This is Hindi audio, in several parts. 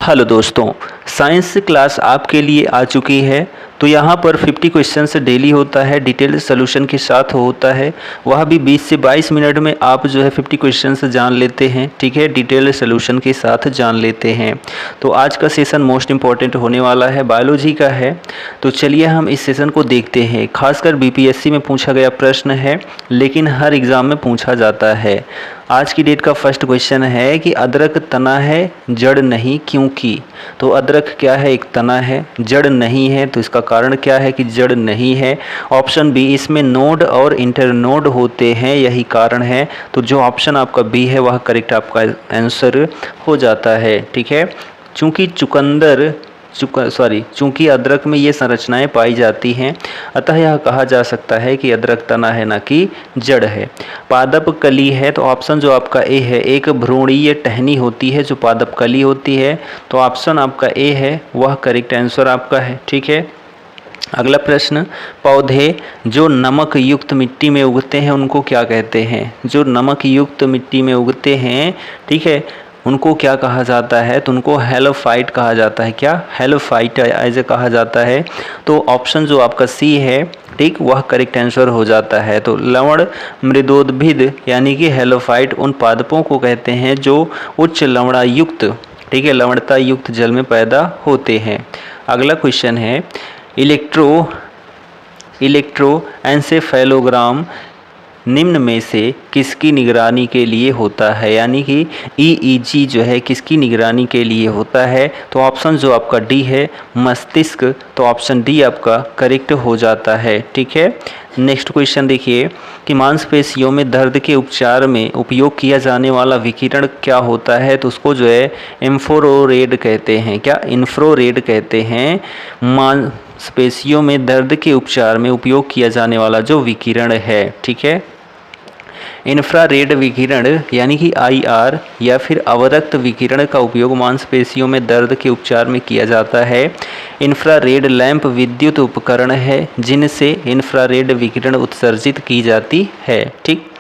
हेलो दोस्तों, साइंस क्लास आपके लिए आ चुकी है। तो यहाँ पर 50 क्वेश्चंस डेली होता है, डिटेल सोल्यूशन के साथ होता है। वह भी 20 से 22 मिनट में आप जो है 50 क्वेश्चंस जान लेते हैं, ठीक है, डिटेल सोल्यूशन के साथ जान लेते हैं। तो आज का सेशन मोस्ट इम्पॉर्टेंट होने वाला है, बायोलॉजी का है। तो चलिए हम इस सेशन को देखते हैं। खासकर बीपीएससी में पूछा गया प्रश्न है, लेकिन हर एग्ज़ाम में पूछा जाता है। आज की डेट का फर्स्ट क्वेश्चन है कि अदरक तना है जड़ नहीं क्योंकि। तो अदरक क्या है, एक तना है, जड़ नहीं है, तो इसका कारण क्या है कि जड़ नहीं है। ऑप्शन बी, इसमें नोड और इंटरनोड होते हैं, यही कारण है। तो जो ऑप्शन आपका बी है वह करेक्ट आपका आंसर हो जाता है, ठीक है। चूंकि अदरक में ये संरचनाएं पाई जाती हैं, अतः यह कहा जा सकता है कि अदरक तना है न कि जड़ है। पादप कली है, तो ऑप्शन जो आपका ए है, एक भ्रूणीय टहनी होती है जो पादप कली होती है। तो ऑप्शन आपका ए है, वह करेक्ट आंसर आपका है, ठीक है। अगला प्रश्न, पौधे जो नमक युक्त मिट्टी में उगते हैं उनको क्या कहते हैं। जो नमक युक्त मिट्टी में उगते हैं, ठीक है, उनको क्या कहा जाता है। तो उनको हेलोफाइट कहा जाता है। क्या, हेलोफाइट ऐसे कहा जाता है। तो ऑप्शन जो आपका सी है, ठीक, वह करेक्ट आंसर हो जाता है। तो लवण मृदोद्भिद यानी कि हेलोफाइट उन पादपों को कहते हैं जो उच्च लवणा युक्त, ठीक है, लवणता युक्त जल में पैदा होते हैं। अगला क्वेश्चन है, इलेक्ट्रोएन्सेफेलोग्राम निम्न में से किसकी निगरानी के लिए होता है, यानी कि ईईजी जो है किसकी निगरानी के लिए होता है। तो ऑप्शन जो आपका डी है, मस्तिष्क। तो ऑप्शन डी आपका करेक्ट हो जाता है, ठीक है। नेक्स्ट क्वेश्चन देखिए कि मांसपेशियों में दर्द के उपचार में उपयोग किया जाने वाला विकिरण क्या होता है। तो उसको जो है इंफ्रारेड कहते हैं। क्या, इंफ्रारेड कहते हैं। मांसपेशियों में दर्द के उपचार में उपयोग किया जाने वाला जो विकिरण है, ठीक है, इंफ्रारेड विकिरण यानी कि आईआर या फिर अवरक्त विकिरण का उपयोग मांसपेशियों में दर्द के उपचार में किया जाता है। इंफ्रारेड लैंप विद्युत उपकरण है जिनसे इंफ्रारेड विकिरण उत्सर्जित की जाती है, ठीक।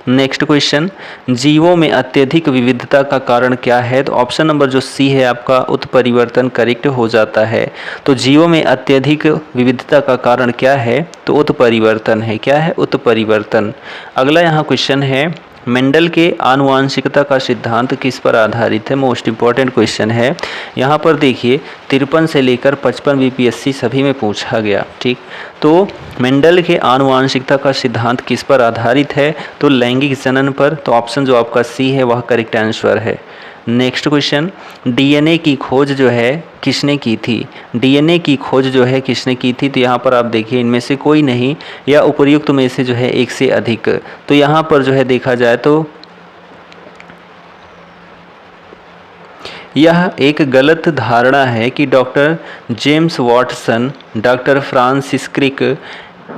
नेक्स्ट क्वेश्चन, जीवों में अत्यधिक विविधता का कारण क्या है। तो ऑप्शन नंबर जो सी है आपका उत्परिवर्तन करेक्ट हो जाता है। तो जीवों में अत्यधिक विविधता का कारण क्या है, तो उत्परिवर्तन है। क्या है, उत्परिवर्तन। अगला यहाँ क्वेश्चन है, मेंडल के आनुवांशिकता का सिद्धांत किस पर आधारित है। मोस्ट इंपॉर्टेंट क्वेश्चन है। यहाँ पर देखिए 53 से लेकर 55 बीपीएससी सभी में पूछा गया, ठीक। तो मेंडल के आनुवांशिकता का सिद्धांत किस पर आधारित है, तो लैंगिक जनन पर। तो ऑप्शन जो आपका सी है वह करेक्ट आंसर है। नेक्स्ट क्वेश्चन, डीएनए की खोज जो है किसने की थी। डीएनए की खोज जो है किसने की थी। तो यहाँ पर आप देखिए इनमें से कोई नहीं या उपर्युक्त में से जो है एक से अधिक। तो यहाँ पर जो है देखा जाए तो यह एक गलत धारणा है कि doctor James Watson, doctor Francis Crick,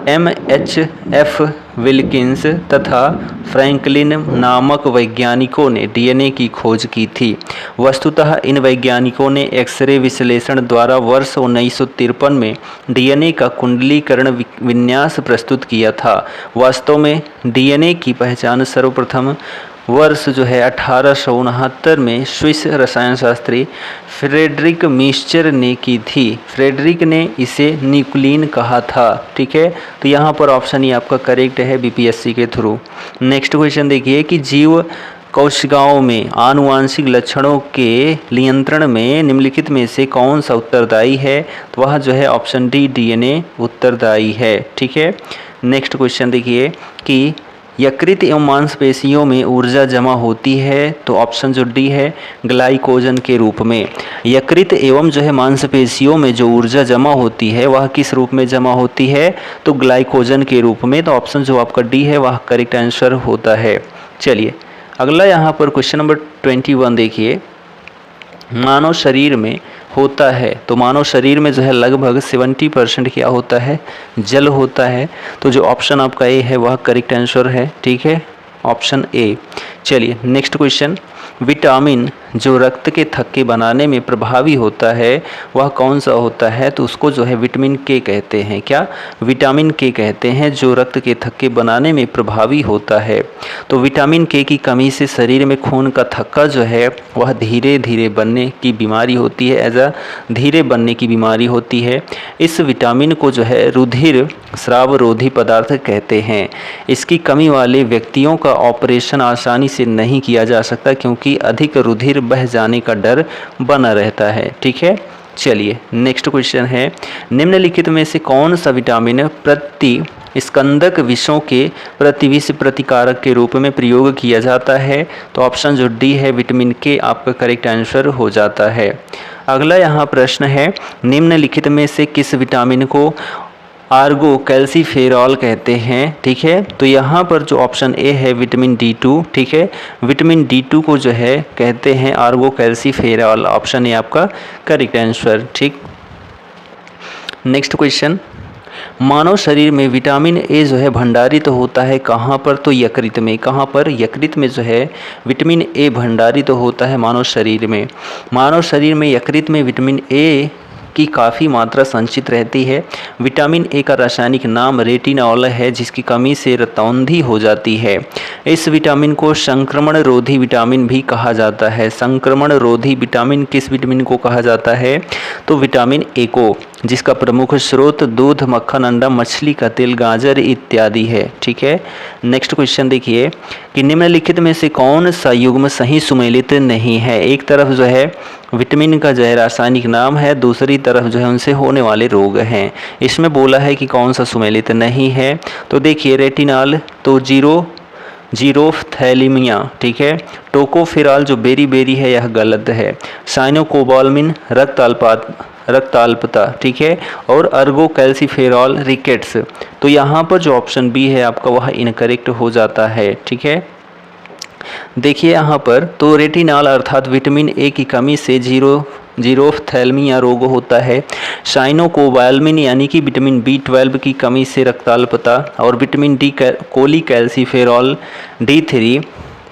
MHF Wilkins तथा फ्रैंकलिन नामक वैज्ञानिकों ने डीएनए की खोज की थी। वस्तुतः इन वैज्ञानिकों ने एक्सरे विश्लेषण द्वारा वर्ष 1953 में डीएनए का कुंडलीकरण विन्यास प्रस्तुत किया था। वास्तव में डीएनए की पहचान सर्वप्रथम वर्ष जो है 1869 में स्विस रसायन शास्त्री फ्रेडरिक मिस्चर ने की थी। फ्रेडरिक ने इसे न्यूक्लिन कहा था, ठीक है। तो यहाँ पर ऑप्शन ही आपका करेक्ट है बीपीएससी के थ्रू। नेक्स्ट क्वेश्चन देखिए कि जीव कोशिकाओं में आनुवांशिक लक्षणों के नियंत्रण में निम्नलिखित में से कौन सा उत्तरदायी है। तो वह जो है ऑप्शन डी, डीएनए उत्तरदायी है, ठीक है। नेक्स्ट क्वेश्चन देखिए कि यकृत एवं मांसपेशियों में ऊर्जा जमा होती है। तो ऑप्शन जो डी है, ग्लाइकोजन के रूप में। यकृत एवं जो है मांसपेशियों में जो ऊर्जा जमा होती है वह किस रूप में जमा होती है, तो ग्लाइकोजन के रूप में। तो ऑप्शन जो आपका डी है वह करेक्ट आंसर होता है। चलिए अगला यहाँ पर क्वेश्चन नंबर 21 देखिए, मानव शरीर में होता है। तो मानव शरीर में जो है लगभग 70% क्या होता है, जल होता है। तो जो ऑप्शन आपका ए है वह करेक्ट आंसर है, ठीक है, ऑप्शन ए। चलिए नेक्स्ट क्वेश्चन, विटामिन जो रक्त के थक्के बनाने में प्रभावी होता है वह कौन सा होता है? तो उसको जो है विटामिन के कहते हैं। क्या? विटामिन के कहते हैं जो रक्त के थक्के बनाने में प्रभावी होता है। तो विटामिन के की कमी से शरीर में खून का थक्का जो है वह धीरे धीरे बनने की बीमारी होती है, धीरे बनने की बीमारी होती है। इस विटामिन को जो है रुधिर स्रावरोधी पदार्थ कहते हैं। इसकी कमी वाले व्यक्तियों का ऑपरेशन आसानी से नहीं किया जा सकता क्योंकि अधिक रुधिर बह जाने का डर बना रहता है। ठीक है, चलिए नेक्स्ट क्वेश्चन है, निम्नलिखित में से कौन सा विटामिन प्रति स्कंदक विषों के प्रतिविष प्रतिकारक के रूप में प्रयोग किया जाता है? तो ऑप्शन जो डी है विटामिन के आपका करेक्ट आंसर हो जाता है। अगला यहाँ प्रश्न है, निम्नलिखित में से किस विटामिन को आर्गो कैल्सीफेरॉल कहते हैं? ठीक है, तो यहाँ पर जो ऑप्शन ए है विटामिन D2, ठीक है, विटामिन D2 को जो है कहते हैं आर्गो कैल्सीफेरॉल। ऑप्शन ए आपका करेक्ट आंसर। ठीक, नेक्स्ट क्वेश्चन, मानव शरीर में विटामिन ए जो है भंडारित तो होता है कहाँ पर? तो यकृत में। कहाँ पर? यकृत में जो है विटामिन ए भंडारित तो होता है मानव शरीर में। मानव शरीर में यकृत में विटामिन ए की काफ़ी मात्रा संचित रहती है। विटामिन ए का रासायनिक नाम रेटिनॉल है जिसकी कमी से रतौंधी हो जाती है। इस विटामिन को संक्रमण रोधी विटामिन भी कहा जाता है। संक्रमण रोधी विटामिन किस विटामिन को कहा जाता है? तो विटामिन ए को, जिसका प्रमुख स्रोत दूध, मक्खन, अंडा, मछली का तेल, गाजर इत्यादि है। ठीक है, नेक्स्ट क्वेश्चन देखिए कि निम्नलिखित में से कौन सा युग्म सही सुमेलित नहीं है? एक तरफ जो है विटामिन का जो है रासायनिक नाम है, दूसरी तरफ जो है उनसे होने वाले रोग हैं। इसमें बोला है कि कौन सा सुमेलित नहीं है। तो देखिए रेटिनॉल तो जीरोफ्थैलेमिया, ठीक है, टोकोफेरॉल जो बेरी है यह गलत है, साइनोकोबालमिन रक्ताल्पता, ठीक है, और अर्गो कैल्सीफेरॉल रिकेट्स। तो यहाँ पर जो ऑप्शन बी है आपका वह इनकरेक्ट हो जाता है। ठीक है, देखिए यहाँ पर तो रेटिनॉल अर्थात विटामिन ए की कमी से जीरोफ्थैल्मिया रोग होता है। साइनोकोबालमिन यानी कि विटामिन B12 की कमी से रक्ताल्पता, और विटामिन डी कोलीकैल्सीफेरॉल D3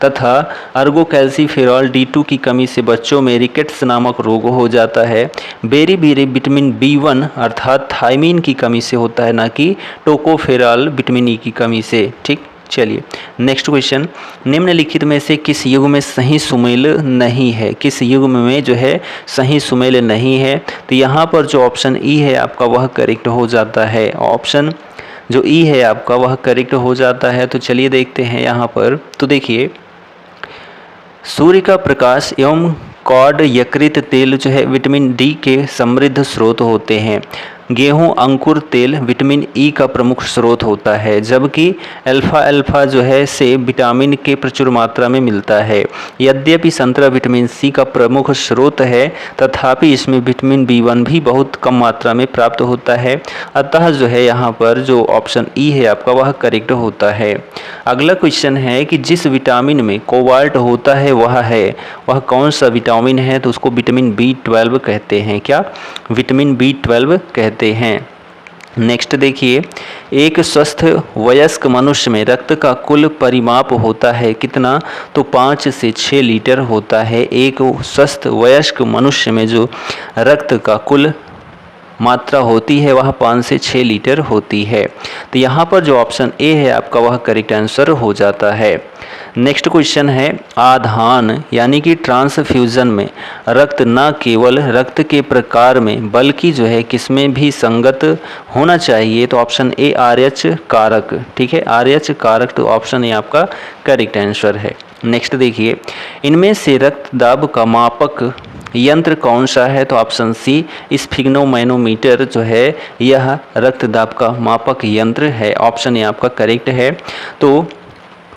तथा अर्गोकैल्सीफेरॉल D2 की कमी से बच्चों में रिकेट्स नामक रोग हो जाता है। बेरी विटामिन B1 अर्थात थायमीन की कमी से होता है, ना कि टोकोफेरॉल विटामिन ई की कमी से। ठीक, चलिए नेक्स्ट क्वेश्चन, निम्नलिखित में से किस युग में सही सुमेल नहीं है? किस युग में जो है सही सुमेल नहीं है? तो यहाँ पर जो ऑप्शन ई है आपका वह करेक्ट हो जाता है। ऑप्शन जो ई है आपका वह करेक्ट हो जाता है। तो चलिए देखते हैं यहाँ पर। तो देखिए सूर्य का प्रकाश एवं कॉड यकृत तेल जो है विटामिन डी के समृद्ध स्रोत होते हैं। गेहूं अंकुर तेल विटामिन ई का प्रमुख स्रोत होता है, जबकि अल्फा जो है से विटामिन के प्रचुर मात्रा में मिलता है। यद्यपि संतरा विटामिन सी का प्रमुख स्रोत है तथापि इसमें विटामिन B1 भी बहुत कम मात्रा में प्राप्त होता है। अतः जो है यहाँ पर जो ऑप्शन ई है आपका वह करेक्ट होता है। अगला क्वेश्चन है कि जिस विटामिन में कोबाल्ट होता है वह कौन सा विटामिन है? तो उसको विटामिन B12 कहते हैं। क्या? विटामिन B12 कहते हैं। नेक्स्ट देखिए, एक स्वस्थ वयस्क मनुष्य में रक्त का कुल परिमाप होता है कितना? तो 5 से 6 लीटर होता है। एक स्वस्थ वयस्क मनुष्य में जो रक्त का कुल मात्रा होती है वह 5 से 6 लीटर होती है। तो यहाँ पर जो ऑप्शन ए है आपका वह करेक्ट आंसर हो जाता है। नेक्स्ट क्वेश्चन है, आधान यानी कि ट्रांसफ्यूजन में रक्त न केवल रक्त के प्रकार में बल्कि जो है किसमें भी संगत होना चाहिए? तो ऑप्शन ए RH कारक, ठीक है, RH कारक, तो ऑप्शन ए आपका करेक्ट आंसर है। नेक्स्ट देखिए, इनमें से रक्तदाब का मापक यंत्र कौन सा है? तो ऑप्शन सी स्फिग्नोमैनोमीटर जो है यह रक्तदाब का मापक यंत्र है। ऑप्शन ए आपका करेक्ट है। तो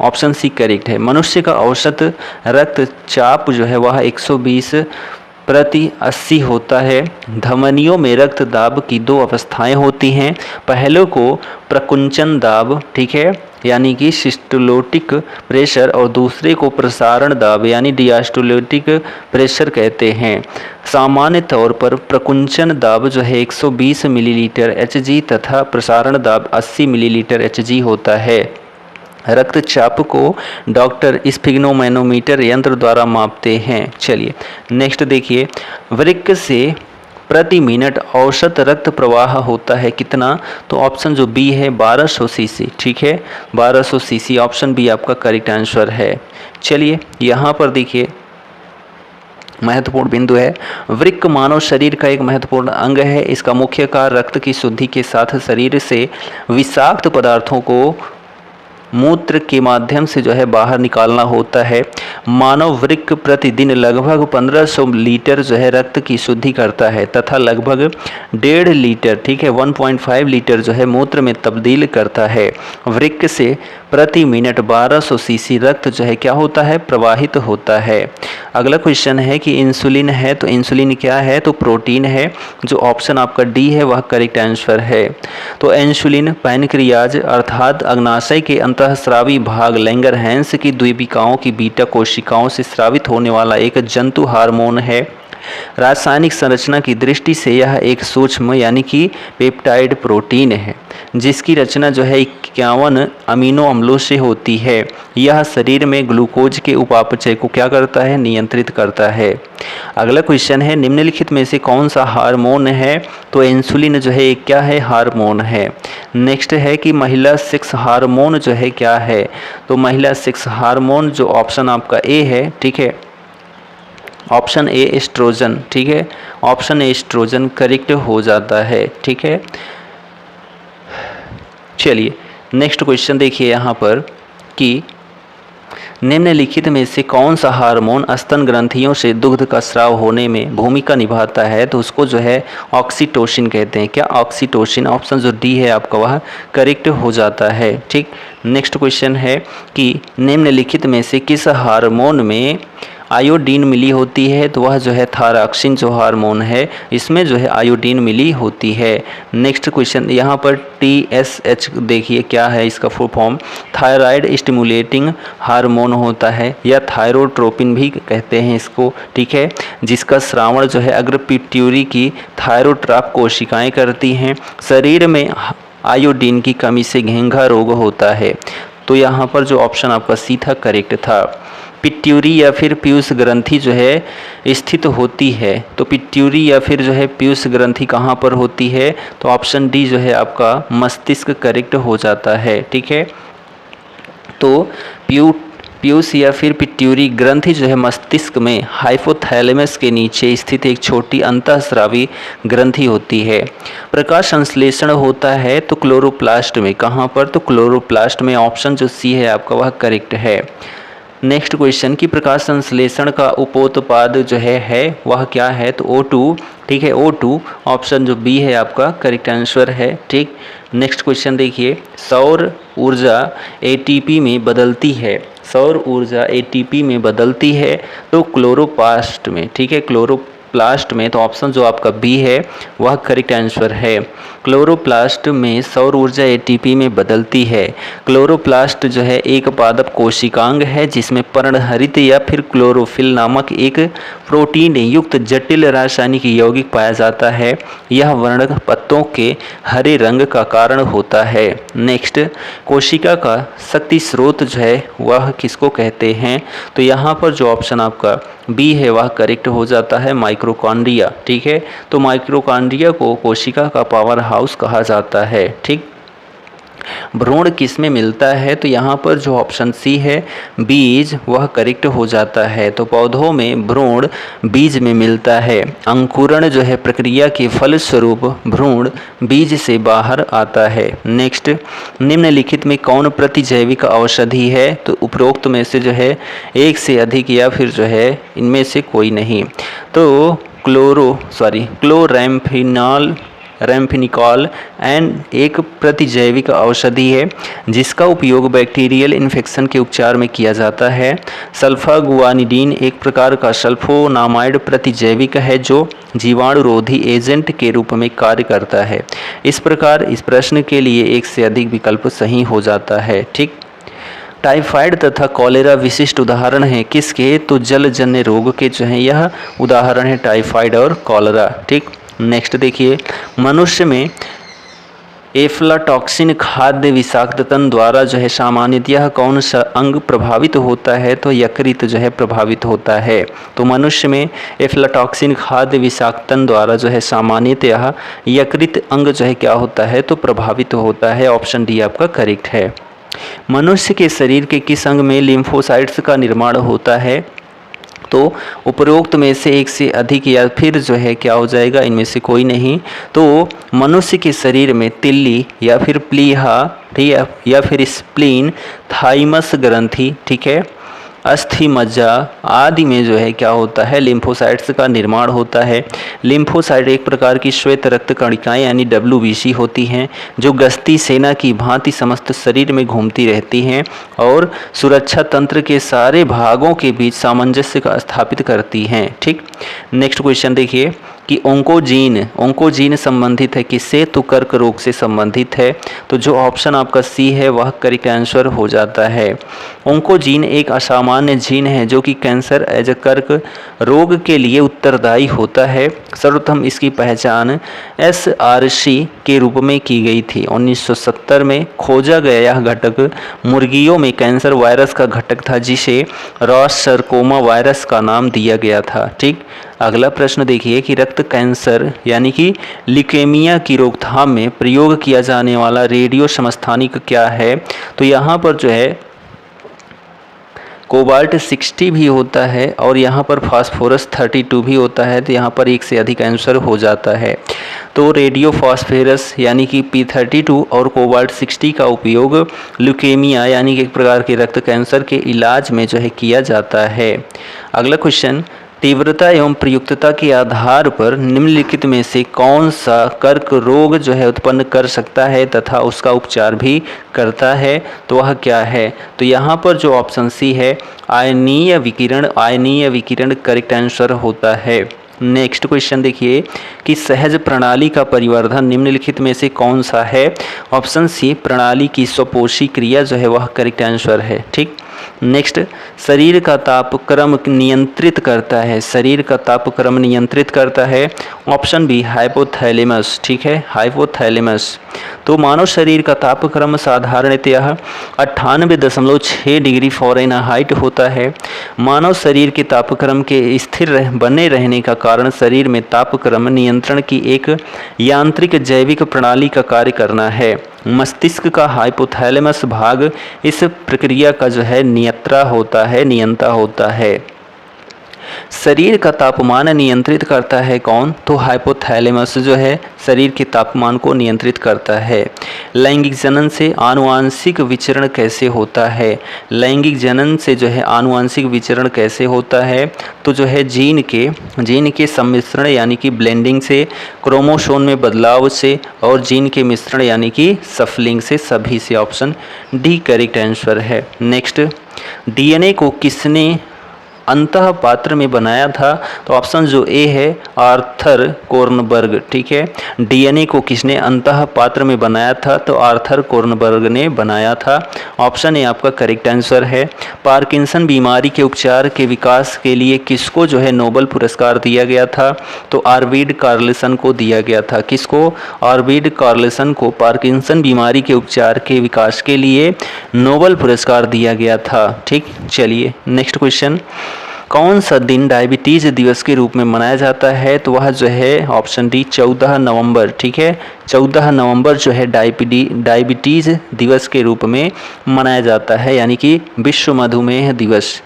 ऑप्शन सी करेक्ट है। मनुष्य का औसत रक्तचाप जो है वह 120/80 होता है। धमनियों में रक्तदाब की 2 अवस्थाएं होती हैं। पहले को प्रकुंचन दाब, ठीक है, यानी कि सिस्टोलिक प्रेशर, और दूसरे को प्रसारण दाब यानी डियास्टोलिक प्रेशर कहते हैं। सामान्य तौर पर प्रकुंचन दाब जो है 120 मिलीलीटर Hg तथा प्रसारण दाब 80 मिलीलीटर Hg होता है। रक्तचाप को डॉक्टर स्फिग्नोमैनोमीटर यंत्र द्वारा मापते हैं। चलिए नेक्स्ट देखिए, वृक्क से प्रति मिनट औसत रक्त प्रवाह होता है कितना? तो ऑप्शन जो बी है 1200 सीसी। ठीक है, 1200 सीसी ऑप्शन बी आपका करेक्ट आंसर है। चलिए यहाँ पर देखिए महत्वपूर्ण बिंदु है, वृक्क मानव शरीर का एक महत्वपूर्ण अंग है। इसका मुख्य कार्य रक्त की शुद्धि के साथ शरीर से विषाक्त पदार्थों को मूत्र के माध्यम से जो है बाहर निकालना होता है। मानव वृक्क प्रतिदिन लगभग 1500 लीटर जो है रक्त की शुद्धि करता है तथा लगभग 1.5 लीटर, ठीक है 1.5 लीटर जो है मूत्र में तब्दील करता है। वृक्क से प्रति मिनट 1200 सीसी रक्त जो है क्या होता है? प्रवाहित होता है। अगला क्वेश्चन है कि इंसुलिन है, तो इंसुलिन क्या है? तो प्रोटीन है, जो ऑप्शन आपका डी है वह करेक्ट आंसर है। तो इंसुलिन पैनक्रियाज अर्थात अग्नाशय के अंतःस्रावी भाग लैंगरहैंस की द्वीपिकाओं की बीटा कोशिकाओं से स्रावित होने वाला एक जंतु हार्मोन है। रासायनिक संरचना की दृष्टि से यह एक सूक्ष्म यानी कि पेप्टाइड प्रोटीन है, जिसकी रचना जो है 51 अमीनो अम्लों से होती है। यह शरीर में ग्लूकोज के उपापचय को क्या करता है? नियंत्रित करता है। अगला क्वेश्चन है, निम्नलिखित में से कौन सा हार्मोन है? तो इंसुलिन जो है एक क्या है? हार्मोन है। नेक्स्ट है कि महिला सेक्स हार्मोन जो है क्या है? तो महिला सेक्स हार्मोन जो ऑप्शन आपका ए है, ठीक है, ऑप्शन ए एस्ट्रोजन। ठीक है, ऑप्शन ए एस्ट्रोजन करेक्ट हो जाता है। ठीक है, चलिए नेक्स्ट क्वेश्चन देखिए यहाँ पर कि निम्नलिखित में से कौन सा हार्मोन स्तन ग्रंथियों से दुग्ध का स्राव होने में भूमिका निभाता है? तो उसको जो है ऑक्सीटोसिन कहते हैं। क्या? ऑक्सीटोसिन। ऑप्शन जो डी है आपका वह करेक्ट हो जाता है। ठीक, नेक्स्ट क्वेश्चन है कि निम्नलिखित में से किस हार्मोन में आयोडीन मिली होती है? तो वह जो है थायरॉक्सिन जो हार्मोन है इसमें जो है आयोडीन मिली होती है। नेक्स्ट क्वेश्चन यहाँ पर TSH देखिए क्या है इसका full form? Thyroid stimulating hormone होता है या थायरोट्रोपिन भी कहते हैं इसको। ठीक है, जिसका श्रावण जो है अग्र पिट्यूरी की थायरोट्रॉप कोशिकाएँ करती हैं। शरीर में आयोडीन की कमी से घेंघा रोग होता है। तो यहाँ पर जो ऑप्शन आपका सी था करेक्ट था। पिट्यूरी या फिर पीयूष ग्रंथि जो है स्थित होती है, तो पिट्यूरी या फिर जो है पीयूष ग्रंथि कहाँ पर होती है? तो ऑप्शन डी जो है आपका मस्तिष्क करेक्ट हो जाता है। ठीक है, तो पीयूष या फिर पिट्यूरी ग्रंथि जो है मस्तिष्क में हाइपोथैलेमस के नीचे स्थित एक छोटी अंतःस्रावी ग्रंथि होती है। प्रकाश संश्लेषण होता है तो क्लोरोप्लास्ट में, कहाँ पर? तो क्लोरोप्लास्ट में। ऑप्शन जो सी है आपका वह करेक्ट है। नेक्स्ट क्वेश्चन की प्रकाश संश्लेषण का उपोत्पाद जो है वह क्या है? तो O2। ठीक है, O2 ऑप्शन जो बी है आपका करेक्ट आंसर है। ठीक, नेक्स्ट क्वेश्चन देखिए, सौर ऊर्जा ATP में बदलती है, सौर ऊर्जा ATP में बदलती है तो क्लोरोप्लास्ट में। ठीक है, क्लोरोप्लास्ट में, तो ऑप्शन जो आपका बी है वह करेक्ट आंसर है। क्लोरोप्लास्ट में सौर ऊर्जा ATP में बदलती है। क्लोरोप्लास्ट जो है एक पादप कोशिकांग है जिसमें पर्णहरित या फिर क्लोरोफिल नामक एक प्रोटीन युक्त जटिल रासायनिक यौगिक पाया जाता है। यह वर्णक पत्तों के हरे रंग का कारण होता है। नेक्स्ट, कोशिका का शक्ति स्रोत जो है वह किसको कहते हैं? तो यहाँ पर जो ऑप्शन आपका बी है वह करेक्ट हो जाता है, माइक्रोकॉन्ड्रिया। ठीक है, तो माइक्रोकॉन्ड्रिया को कोशिका का पावर हाउस कहा जाता है। ठीक, भ्रूण किस में मिलता है? तो यहाँ पर जो ऑप्शन सी है बीज वह करेक्ट हो जाता है। तो पौधों में भ्रूण बीज में मिलता है। अंकुरण जो है प्रक्रिया के फलस्वरूप भ्रूण बीज से बाहर आता है। नेक्स्ट, निम्नलिखित में कौन प्रतिजैविक औषधि है? तो उपरोक्त में से जो है एक से अधिक या फिर जो है इनमें से कोई नहीं। तो क्लोरैम्फेनिकॉल एंड एक प्रतिजैविक औषधि है जिसका उपयोग बैक्टीरियल इन्फेक्शन के उपचार में किया जाता है। सल्फागुआनिडीन एक प्रकार का सल्फोनामाइड प्रतिजैविक है जो जीवाणुरोधी एजेंट के रूप में कार्य करता है। इस प्रकार इस प्रश्न के लिए एक से अधिक विकल्प सही हो जाता है। ठीक, टाइफाइड तथा कॉलेरा विशिष्ट उदाहरण हैं किसके? तो जलजन्य रोग के जो हैं यह उदाहरण है टाइफाइड और कॉलेरा। ठीक, नेक्स्ट देखिए, मनुष्य में एफ्लाटॉक्सिन खाद्य विषाक्ततन द्वारा जो है सामान्यतः कौन सा अंग प्रभावित होता है? तो यकृत जो है प्रभावित होता है। तो मनुष्य में एफ्लाटॉक्सिन खाद्य विषाक्तन द्वारा जो है सामान्यतः यकृत अंग जो है क्या होता है? तो प्रभावित होता है। ऑप्शन डी आपका करेक्ट है। मनुष्य के शरीर के किस अंग में लिम्फोसाइट्स का निर्माण होता है? तो उपरोक्त में से एक से अधिक या फिर जो है क्या हो जाएगा? इनमें से कोई नहीं। तो मनुष्य के शरीर में तिल्ली या फिर प्लीहा, ठीक है, या फिर स्प्लीन, थाइमस ग्रंथि, ठीक है, अस्थि मज्जा आदि में जो है क्या होता है? लिम्फोसाइट्स का निर्माण होता है। लिम्फोसाइट एक प्रकार की श्वेत रक्त कणिकाएं यानी WBC होती हैं, जो गश्ती सेना की भांति समस्त शरीर में घूमती रहती हैं और सुरक्षा तंत्र के सारे भागों के बीच सामंजस्य का स्थापित करती हैं। ठीक, नेक्स्ट क्वेश्चन देखिए कि ओंकोजीन संबंधित है किससे? तो कर्क रोग से संबंधित है। तो जो ऑप्शन आपका सी है वह करेक्ट आंसर हो जाता है। ओंकोजीन एक असामान्य जीन है जो कि कैंसर एज कर्क रोग के लिए उत्तरदायी होता है। सर्वप्रथम इसकी पहचान SRC के रूप में की गई थी। 1970 में खोजा गया यह घटक मुर्गियों में कैंसर वायरस का घटक था, जिसे रॉस सरकोमा वायरस का नाम दिया गया था। ठीक, अगला प्रश्न देखिए कि रक्त कैंसर यानी कि ल्यूकेमिया की रोकथाम में प्रयोग किया जाने वाला रेडियो समस्थानिक क्या है? तो यहाँ पर जो है कोबाल्ट 60 भी होता है और यहाँ पर फास्फोरस 32 भी होता है। तो यहाँ पर एक से अधिक आंसर हो जाता है। तो रेडियो फास्फोरस यानी कि P32 और कोबाल्ट 60 का उपयोग ल्यूकेमिया यानी कि एक प्रकार के रक्त कैंसर के इलाज में जो है किया जाता है। अगला क्वेश्चन, तीव्रता एवं प्रयुक्तता के आधार पर निम्नलिखित में से कौन सा कर्क रोग जो है उत्पन्न कर सकता है तथा उसका उपचार भी करता है? तो वह क्या है? तो यहाँ पर जो ऑप्शन सी है आयनीय विकिरण करेक्ट आंसर होता है। नेक्स्ट क्वेश्चन देखिए कि सहज प्रणाली का परिवर्धन निम्नलिखित में से कौन सा है? ऑप्शन सी प्रणाली की स्वपोषी क्रिया जो है वह करेक्ट आंसर है। ठीक, नेक्स्ट, शरीर का तापक्रम नियंत्रित करता है। शरीर का तापक्रम नियंत्रित करता है। Option B hypothalamus. ठीक है, हाइपोथैलेमस। तो मानव शरीर का तापक्रम साधारणतः 98.6 डिग्री फ़ारेनहाइट होता है। मानव शरीर के तापक्रम के स्थिर बने रहने का कारण शरीर में तापक्रम नियंत्रण की एक यांत्रिक जैविक प्रणाली का कार्य करना है। मस्तिष्क का हाइपोथैलेमस भाग इस प्रक्रिया का जो है नियंता होता है। शरीर का तापमान नियंत्रित करता है कौन? तो हाइपोथैलेमस जो है शरीर के तापमान को नियंत्रित करता है। लैंगिक जनन से आनुवांशिक विचरण कैसे होता है? लैंगिक जनन से जो है आनुवांशिक विचरण कैसे होता है? तो जो है जीन के सम्मिश्रण यानी कि ब्लेंडिंग से, क्रोमोसोम में बदलाव से और जीन के मिश्रण यानी कि सफलिंग से, सभी से। ऑप्शन डी करेक्ट आंसर है। नेक्स्ट, DNA को किसने अंतः पात्र में बनाया था? तो ऑप्शन जो ए है आर्थर कोर्नबर्ग। ठीक है, DNA को किसने अंतः पात्र में बनाया था? तो आर्थर कोर्नबर्ग ने बनाया था। ऑप्शन ए आपका करेक्ट आंसर है। पार्किंसन बीमारी के उपचार के विकास के लिए किसको जो है नोबेल पुरस्कार दिया गया था? तो आर्विड कार्लसन को दिया गया था। किसको? आर्विड कार्लसन को पार्किंसन बीमारी के उपचार के विकास के लिए नोबेल पुरस्कार दिया गया था। ठीक, चलिए नेक्स्ट क्वेश्चन, कौन सा दिन डायबिटीज़ दिवस के रूप में मनाया जाता है? तो वह जो है ऑप्शन डी 14 नवंबर। ठीक है, 14 नवंबर जो है डायबिटीज़ दिवस के रूप में मनाया जाता है, यानी कि विश्व मधुमेह दिवस।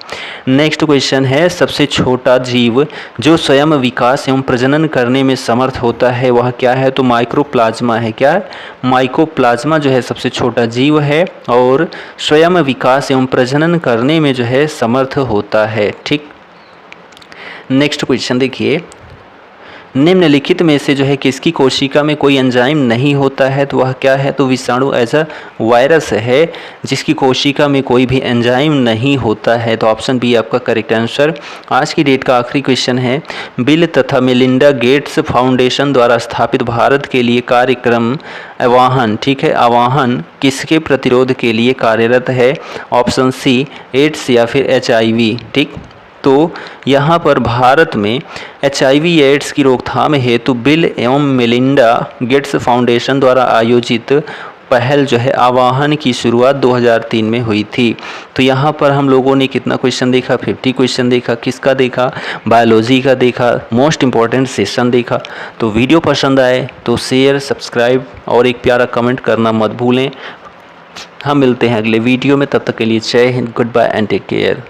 नेक्स्ट क्वेश्चन है, सबसे छोटा जीव जो स्वयं विकास एवं प्रजनन करने में समर्थ होता है वह क्या है? तो माइक्रोप्लाज्मा है। क्या? माइक्रोप्लाज्मा जो है सबसे छोटा जीव है और स्वयं विकास एवं प्रजनन करने में जो है समर्थ होता है। ठीक, नेक्स्ट क्वेश्चन देखिए, निम्नलिखित में से जो है किसकी कोशिका में कोई एंजाइम नहीं होता है? तो वह क्या है? तो विषाणु ऐसा वायरस है जिसकी कोशिका में कोई भी एंजाइम नहीं होता है। तो ऑप्शन बी आपका करेक्ट आंसर। आज की डेट का आखिरी क्वेश्चन है, बिल तथा मेलिंडा गेट्स फाउंडेशन द्वारा स्थापित भारत के लिए कार्यक्रम आवाहन, ठीक है, आवाहन किसके प्रतिरोध के लिए कार्यरत है? ऑप्शन सी एड्स या फिर HIV। ठीक, तो यहाँ पर भारत में HIV एड्स की रोकथाम हेतु बिल एवं मेलिंडा गेट्स फाउंडेशन द्वारा आयोजित पहल जो है आवाहन की शुरुआत 2003 में हुई थी। तो यहाँ पर हम लोगों ने कितना क्वेश्चन देखा, 50 क्वेश्चन देखा। किसका देखा? बायोलॉजी का देखा, मोस्ट इम्पॉर्टेंट सेशन देखा। तो वीडियो पसंद आए तो शेयर, सब्सक्राइब और एक प्यारा कमेंट करना मत भूलें। हम मिलते हैं अगले वीडियो में, तब तक के लिए Jai Hind, good bye and take care.